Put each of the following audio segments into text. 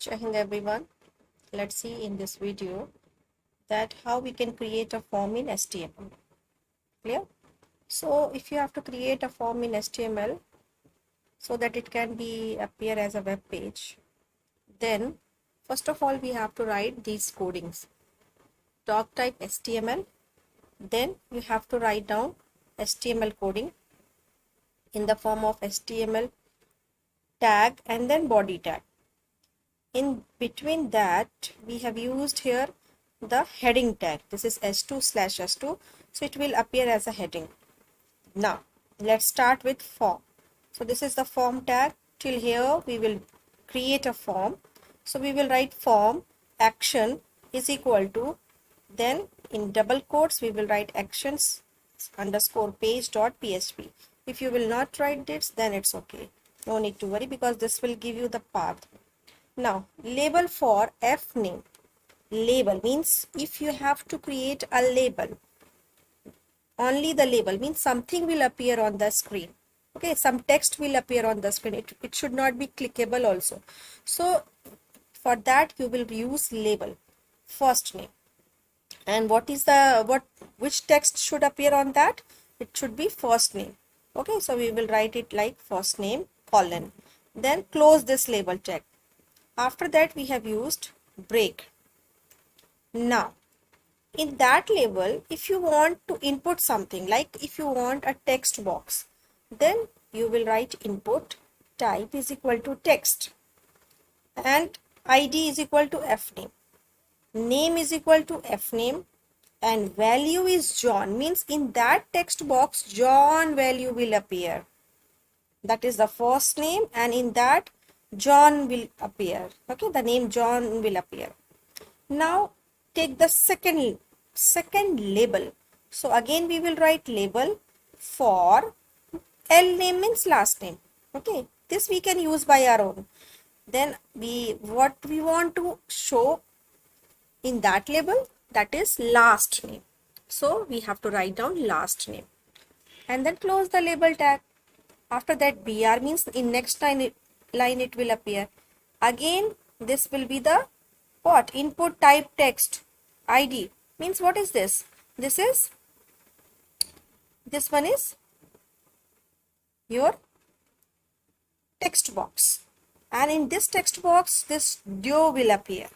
Jai Hind everyone. Let's see in this video that how we can create a form in HTML. Clear? So if you have to create a form in HTML so that it can be appear as a web page, then first of all we have to write these codings. Doc type HTML, then you have to write down HTML coding in the form of HTML tag and then body tag. In between that, we have used here the heading tag. This is s2/s2, so it will appear as a heading. Now let's start with form. So this is the form tag. Till here we will create a form. So we will write form action is equal to, then in double quotes we will write actions underscore page dot php. If you will not write this, then it's okay, no need to worry, because this will give you the path. Now label for f name. Label means if you have to create a label, only the label means something will appear on the screen. Okay, some text will appear on the screen. It should not be clickable also. So for that you will use label first name. And which text should appear on that? It should be first name. Okay, so we will write it like first name colon, then close this label tag. After that we have used break. Now in that label, if you want to input something, like if you want a text box, then you will write input type is equal to text and id is equal to fname, name is equal to fname, and value is John, means in that text box John value will appear. That is the first name, and in that John will appear. Okay, the name John will appear. Now take the second label. So again we will write label for L name means last name. Okay, this we can use by our own. Then what we want to show in that label, that is last name. So we have to write down last name and then close the label tag. After that BR means in next line it will appear. Again this will be the what? Input type text. ID means what is this? This one is your text box, and in this text box this duo will appear.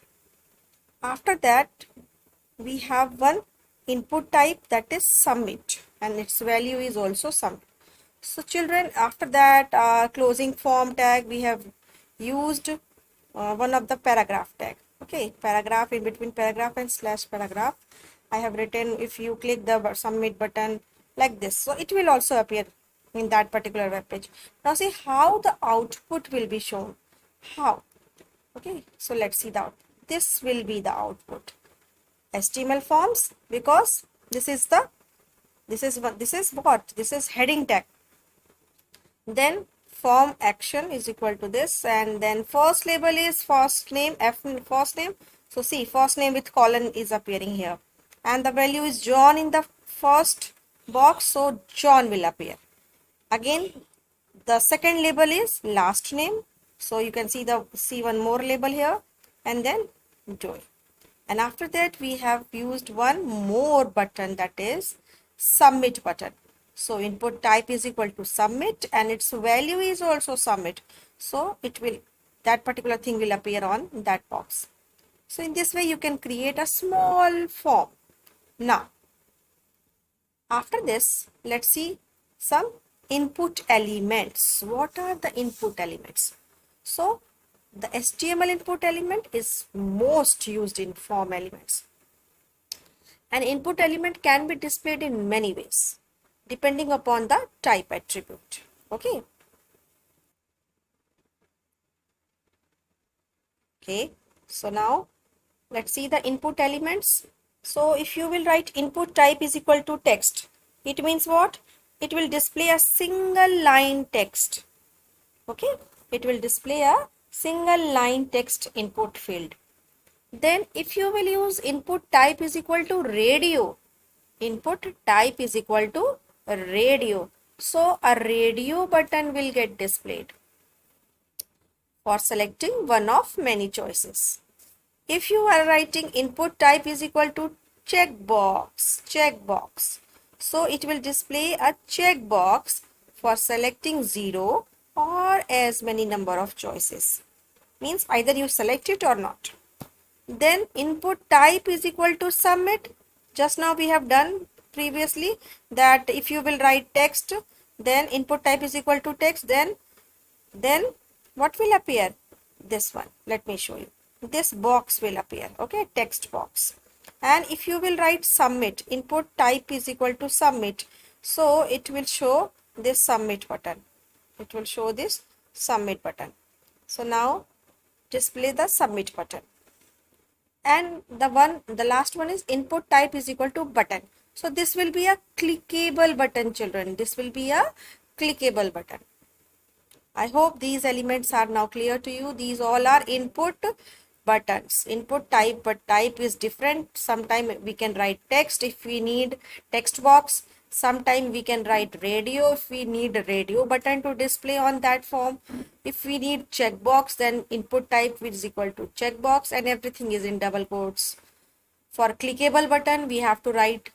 After that we have one input type, that is submit, and its value is also submit. So children, after that closing form tag we have used one of the paragraph tag. Okay, paragraph, in between paragraph and slash paragraph I have written, if you click the submit button like this, so it will also appear in that particular web page. Now see how the output will be shown. How? Okay, so let's see the output. This will be the output. HTML forms, because this is heading tag. Then form action is equal to this, and then first label is first name, first name. So see, first name with colon is appearing here, and the value is John in the first box, so John will appear. Again the second label is last name, so you can see one more label here, and then Joy. And after that we have used one more button, that is submit button. So input type is equal to submit, and its value is also submit, so that particular thing will appear on that box. So in this way you can create a small form. Now after this, let's see some input elements. What are the input elements? So the HTML input element is most used in form elements. An input element can be displayed in many ways depending upon the type attribute. Okay. Okay, so now let's see the input elements. So if you will write input type is equal to text, it means what? It will display a single line text. Okay, it will display a single line text input field. Then if you will use input type is equal to radio, input type is equal to radio, so a radio button will get displayed. for selecting one of many choices. If you are writing input type is equal to checkbox, so it will display a checkbox for selecting 0 or as many number of choices. Means either you select it or not. Then input type is equal to submit. Just now we have done previously that if you will write text, then input type is equal to text, then what will appear? This one. Let me show you. This box will appear. Okay, text box. And if you will write submit, input type is equal to submit, so it will show this submit button. It will show this submit button. So now display the submit button. And the last one is input type is equal to button. So this will be a clickable button, children. This will be a clickable button. I hope these elements are now clear to you. These all are input buttons. Input type, but type is different. Sometimes we can write text if we need text box. Sometimes we can write radio if we need a radio button to display on that form. If we need checkbox, then input type is equal to checkbox, and everything is in double quotes. For clickable button, we have to write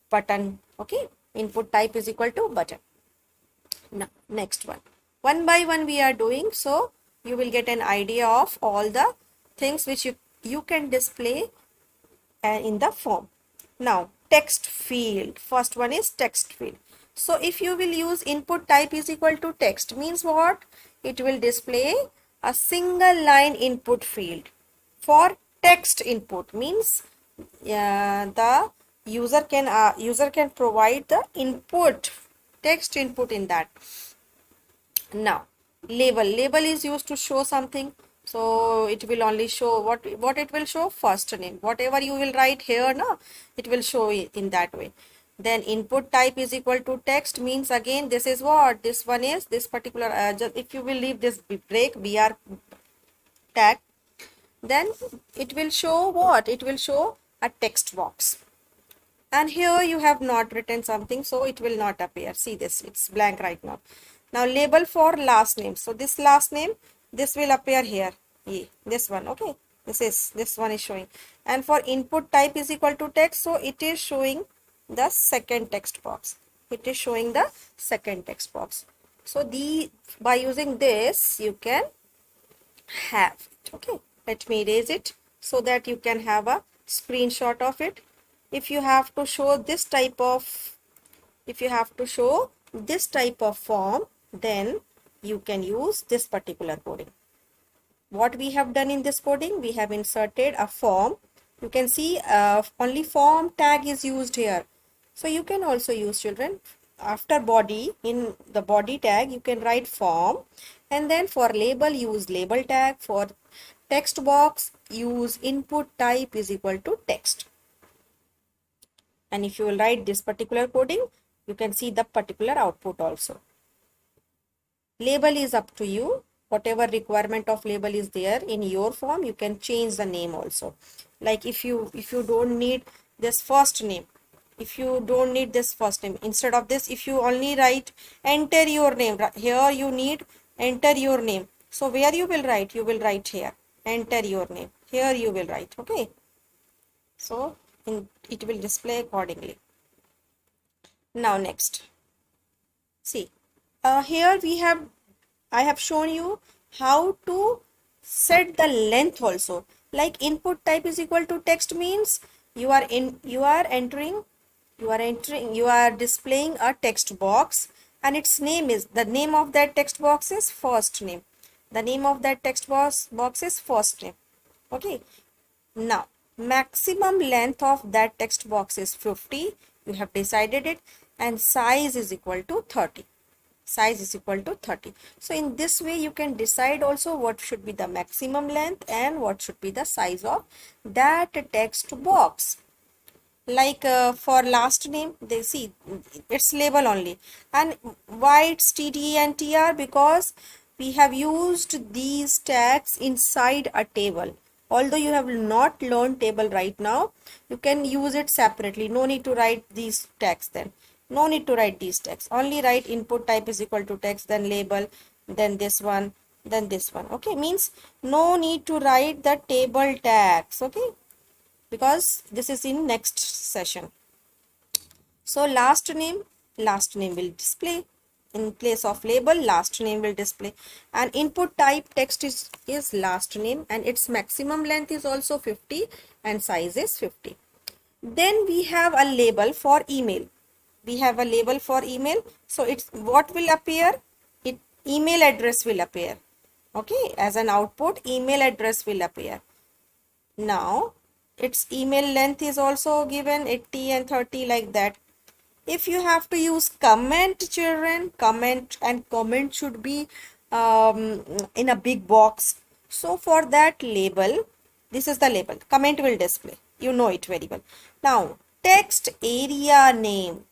button. Okay, input type is equal to button. Now next one by one we are doing, so you will get an idea of all the things which you can display in the form. Now text field, first one is text field. So if you will use input type is equal to text, means what? It will display a single line input field. For text input means the user can provide the input, text input in that. Now label is used to show something, so it will only show what it will show, first name. Whatever you will write here now, it will show in that way. Then input type is equal to text means again this is what this one is, this particular just if you will leave this break br tag, then it will show what? It will show a text box. And here you have not written something, so it will not appear. See this, it's blank right now. Now label for last name. So this last name, this will appear here. This one, okay. This one is showing. And for input type is equal to text, so it is showing the second text box. It is showing the second text box. So by using this, you can have it. Okay. Let me erase it so that you can have a screenshot of it. If you have to show this type of form, then you can use this particular coding. What we have done in this coding, we have inserted a form. You can see only form tag is used here. So you can also use, children, after body, in the body tag you can write form, and then for label use label tag. For text box use input type is equal to text. And if you will write this particular coding, you can see the particular output also. Label is up to you. Whatever requirement of label is there in your form, you can change the name also. Like if you don't need this first name, instead of this, if you only write enter your name, here you need enter your name. So where you will write? You will write here, enter your name. Here you will write, okay. So it will display accordingly. Now next, see, here I have shown you how to set the length also. Like input type is equal to text means you are displaying a text box, and its name is, the name of that text box is first name. The name of that text box is first name. Okay. Now maximum length of that text box is 50. You have decided it, and size is equal to 30. Size is equal to 30. So in this way you can decide also what should be the maximum length and what should be the size of that text box. Like for last name, they see it's label only. And why it's TTE and TR? Because we have used these tags inside a table. Although you have not learned table right now, you can use it separately. No need to write these tags then. No need to write these tags. Only write input type is equal to text, then label, then this one, then this one. Okay, means no need to write the table tags. Okay, because this is in next session. So last name will display in place of label. Last name will display, and input type text is last name, and its maximum length is also 50 and size is 50. Then we have a label for email. We have a label for email. So it's what will appear? It email address will appear. Okay, as an output, email address will appear. Now its email length is also given 80 and 30 like that. If you have to use comment, children, comment should be in a big box. So for that label, this is the label, comment will display, you know it very well. Now text area name,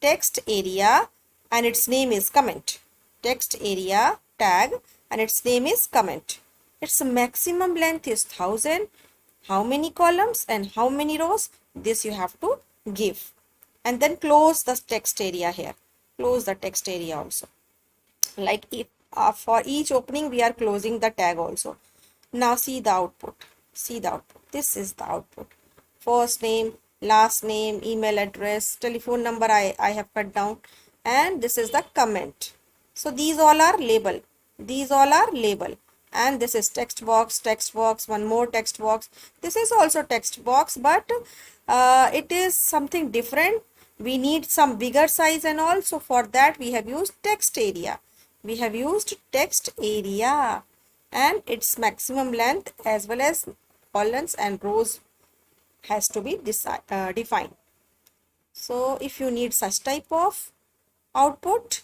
text area, and its name is comment. Text area tag and its name is comment. Its maximum length is 1000. How many columns and how many rows, this you have to give. And then close the text area here. Close the text area also. Like if for each opening we are closing the tag also. Now see the output. See the output. This is the output. First name, last name, email address, telephone number I have cut down. And this is the comment. So these all are label. These all are label. And this is text box, one more text box. This is also text box, but it is something different. We need some bigger size and all. So for that we have used text area. We have used text area, and its maximum length as well as columns and rows has to be defined. So if you need such type of output,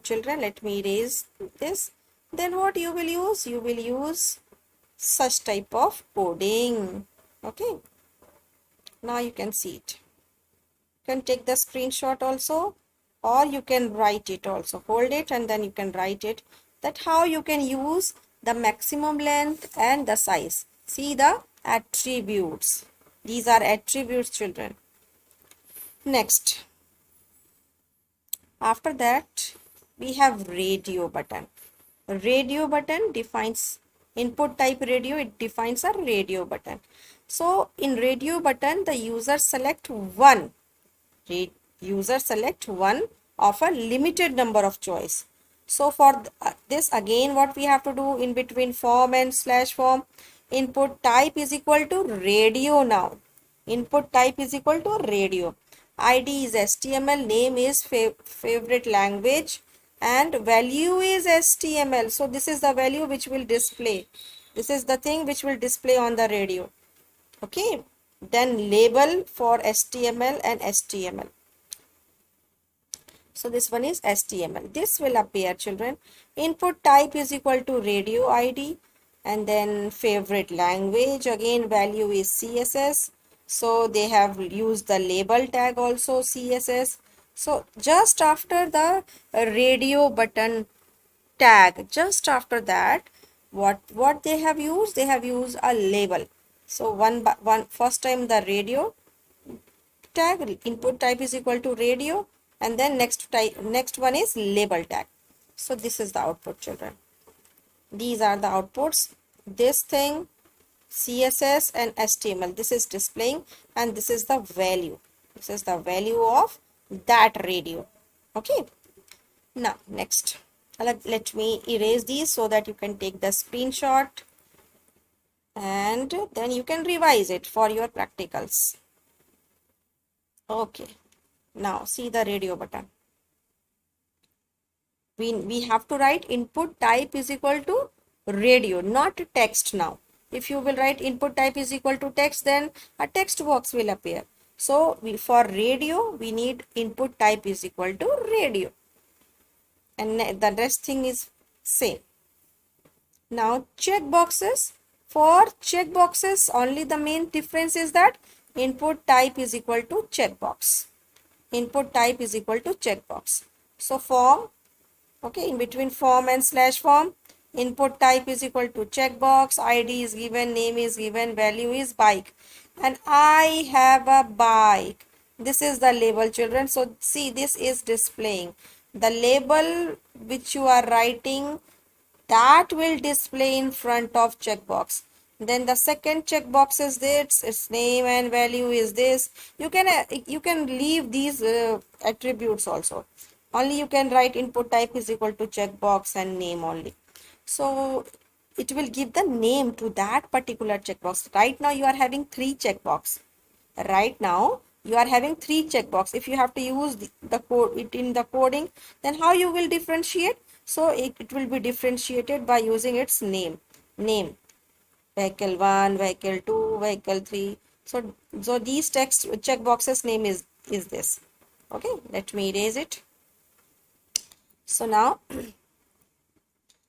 children, let me erase this. Then what you will use? You will use such type of coding. Okay. Now you can see it. You can take the screenshot also, or you can write it also. Hold it and then you can write it. That how you can use the maximum length and the size. See the attributes. These are attributes, children. Next. After that, we have radio button. Radio button defines input type radio. It defines a radio button. So in radio button, the user select one. User select one of a limited number of choice. So for this, again, what we have to do in between form and slash form, input type is equal to radio now. Input type is equal to radio. ID is HTML, name is favorite language, and value is HTML. So this is the value which will display. This is the thing which will display on the radio. Okay. Then label for HTML and HTML. So this one is HTML. This will appear, children. Input type is equal to radio ID, and then favorite language, again value is CSS. So they have used the label tag also, CSS. So just after the radio button tag, just after that, what they have used? They have used a label. So first time the radio tag, input type is equal to radio, and then next one is label tag. So this is the output, children. These are the outputs. This thing, CSS and HTML, this is displaying, and this is the value. This is the value of that radio. Okay. Now next, let me erase these so that you can take the screenshot, and then you can revise it for your practicals. Okay. Now see the radio button. We have to write input type is equal to radio, not text now. If you will write input type is equal to text, then a text box will appear. So for radio, we need input type is equal to radio. And the rest thing is same. Now check boxes. For check boxes, only the main difference is that input type is equal to checkbox. Input type is equal to checkbox. So form, okay, in between form and slash form, input type is equal to checkbox, ID is given, name is given, value is bike, and I have a bike. This is the label, children. So see, this is displaying. the label which you are writing, that will display in front of checkbox. Then the second checkbox is this, its name and value is this. You can leave these attributes also. Only you can write input type is equal to checkbox and name only. So it will give the name to that particular checkbox. Right now you are having three checkbox. Right now you are having three checkbox. If you have to use the code it in the coding, then how you will differentiate? So it will be differentiated by using its name, vehicle 1, vehicle 2, vehicle 3. So these text checkboxes name is this. Okay, let me erase it. So now,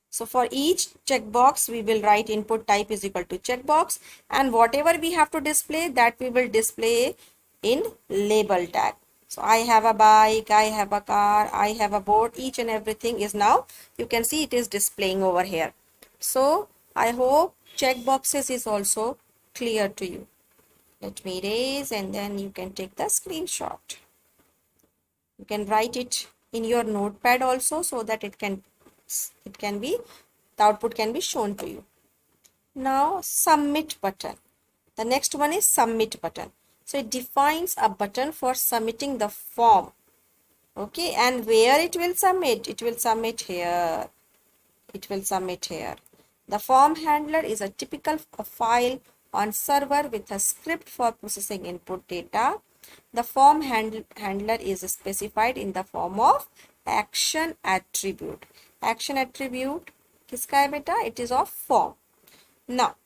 so for each checkbox, we will write input type is equal to checkbox, and whatever we have to display, that we will display in label tag. So I have a bike, I have a car, I have a board, each and everything is now, you can see it is displaying over here. So I hope checkboxes is also clear to you. Let me erase and then you can take the screenshot. You can write it in your notepad also, so that it can be, the output can be shown to you. Now submit button. The next one is submit button. So it defines a button for submitting the form. Okay, and where it will submit? It will submit here. It will submit here. The form handler is a typical file on server with a script for processing input data. The form handler is specified in the form of action attribute. Action attribute किसका है बेटा? It is of form. Now,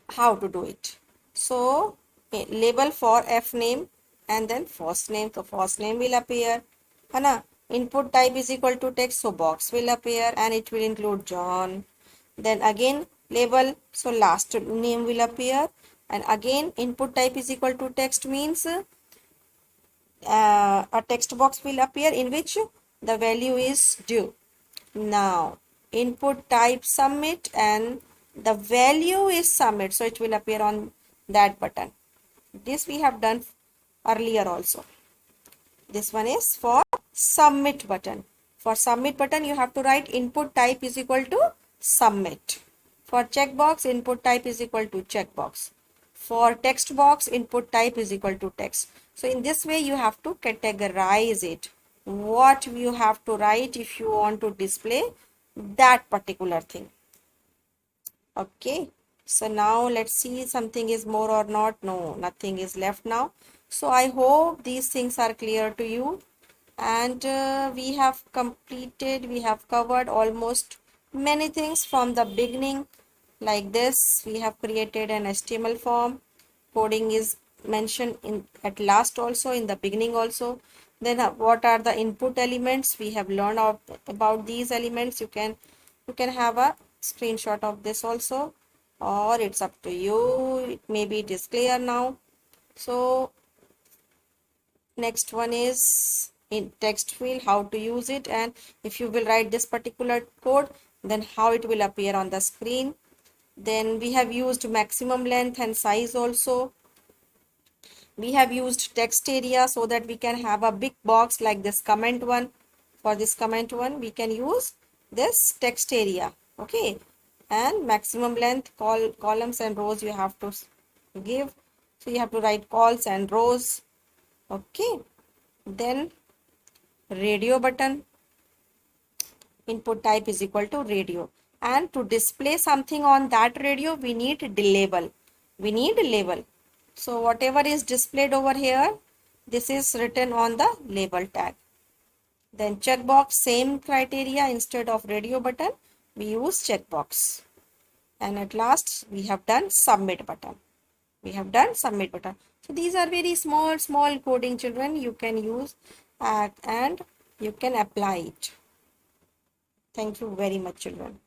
how to do it? So, label for f name and then first name. So, first name will appear. है ना? Input type is equal to text. So, box will appear and it will include John. Then again label. So, last name will appear. And again input type is equal to text means a text box will appear in which the value is due. Now input type submit and the value is submit, so it will appear on that button. This we have done earlier also. This one is for submit button. For submit button you have to write input type is equal to submit. For checkbox input type is equal to checkbox. For text box input type is equal to text. So in this way you have to categorize it. What you have to write if you want to display that particular thing. Okay, so now let's see something is more or not. No, nothing is left now. So I hope these things are clear to you, and we have covered almost many things from the beginning. Like this, we have created an HTML form. Coding is mentioned in at last also, in the beginning also. Then what are the input elements? We have learned about these elements. You can have a screenshot of this also, or it's up to you. Maybe it is clear now. So next one is in text field, how to use it, and if you will write this particular code, then how it will appear on the screen. Then we have used maximum length and size also. We have used text area so that we can have a big box like this comment one. For this comment one, we can use this text area. Okay, and maximum length, columns and rows you have to give. So you have to write calls and rows. Okay, then radio button, input type is equal to radio, and to display something on that radio we need label. So whatever is displayed over here, this is written on the label tag. Then checkbox, same criteria. Instead of radio button we use checkbox. And at last we have done submit button. So these are very small coding, children. You can use and you can apply it. Thank you very much, children.